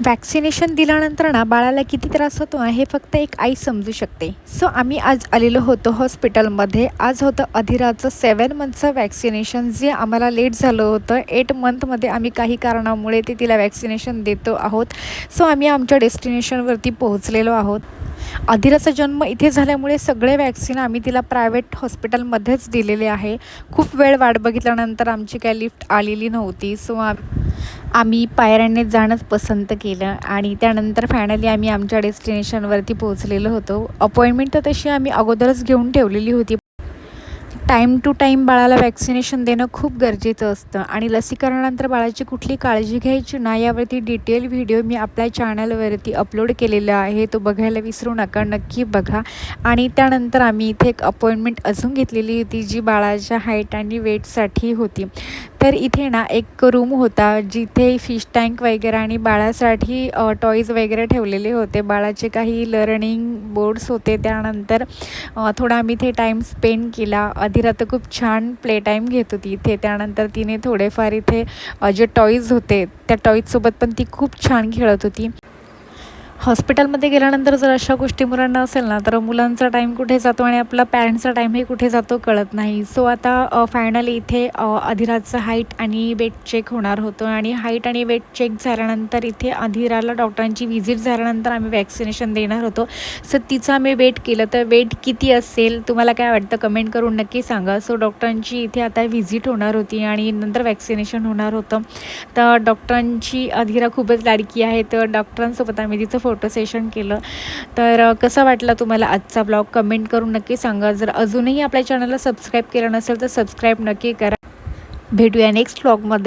Vaccination दिल्यानंतर ना बाळाला किती त्रास होतो हे फक्त एक आई समजू शकते. सो आम्ही आज आलेलो होतो हॉस्पिटलमध्ये. आज होतं अधिराचं 7 मंथचं वॅक्सिनेशन, जे आम्हाला लेट झालं होतं. 8 मंथमध्ये आम्ही काही कारणामुळे तिला वॅक्सिनेशन देतो आहोत. सो आम्ही आमच्या डेस्टिनेशनवरती पोहोचलेलो आहोत. अधिराचा जन्म इथे झाल्यामुळे सगळे वॅक्सिन आम्ही तिला प्रायव्हेट हॉस्पिटलमध्येच दिलेले आहे. खूप वेळ वाट बघितल्यानंतर आमची काही लिफ्ट आलेली नव्हती. सो आम्ही पायऱ्यांनी जाणंच पसंत केलं आणि त्यानंतर फायनली आम्ही आमच्या डेस्टिनेशनवरती पोहोचलेलो होतो. अपॉइंटमेंट तर तशी आम्ही अगोदरच घेऊन ठेवलेली होती. टाईम टू टाईम बाळाला वॅक्सिनेशन देणं खूप गरजेचं असतं आणि लसीकरणानंतर बाळाची कुठली काळजी घ्यायची ना, यावरती डिटेल व्हिडिओ मी आपल्या चॅनलवरती अपलोड केलेला आहे. तो बघायला विसरू नका, नक्की बघा. आणि त्यानंतर आम्ही इथे एक अपॉइंटमेंट अजून घेतलेली होती, जी बाळाच्या हाईट आणि वेटसाठी होती. तर इथे ना एक रूम होता, जिथे फिश टँक वगैरे आणि बाळासाठी टॉईज वगैरे ठेवलेले होते. बाळाचे काही लर्निंग बोर्ड्स होते. त्यानंतर थोडा आम्ही इथे टाईम स्पेंड केला. अधिरा तर खूप छान प्ले टाईम घेत होती इथे. त्यानंतर तिने थोडेफार इथे जे टॉईज होते त्या टॉईजसोबत पण ती खूप छान खेळत होती. हॉस्पिटलमध्ये गेल्यानंतर जर अशा गोष्टी मुलांना असेल ना, तर मुलांचा टाईम कुठे जातो आणि आपला पॅरेंट्सचा टाईमही कुठे जातो कळत नाही. सो आता फायनली इथे अधिराचं हाईट आणि वेट चेक होणार होतं आणि हाईट आणि वेट चेक झाल्यानंतर इथे अधिराला डॉक्टरांची व्हिजिट झाल्यानंतर आम्ही वॅक्सिनेशन देणार होतो. सो तिचं आम्ही वेट केलं. तर वेट किती असेल, तुम्हाला काय वाटतं कमेंट करून नक्की सांगा. सो डॉक्टरांची इथे आता व्हिजिट होणार होती आणि नंतर वॅक्सिनेशन होणार होतं. तर डॉक्टरांची अधिरा खूपच लाडकी आहे. तर डॉक्टरांसोबत आम्ही तिचं फोटो सेशन केलं. तर कसं वाटलं तुम्हाला आजचा ब्लॉग कमेंट करून नक्की सांगा. जर अजूनही आपल्या चॅनलला सबस्क्राईब केलं नसेल तर सबस्क्राईब नक्की करा. भेटूया नेक्स्ट ब्लॉगमध्ये.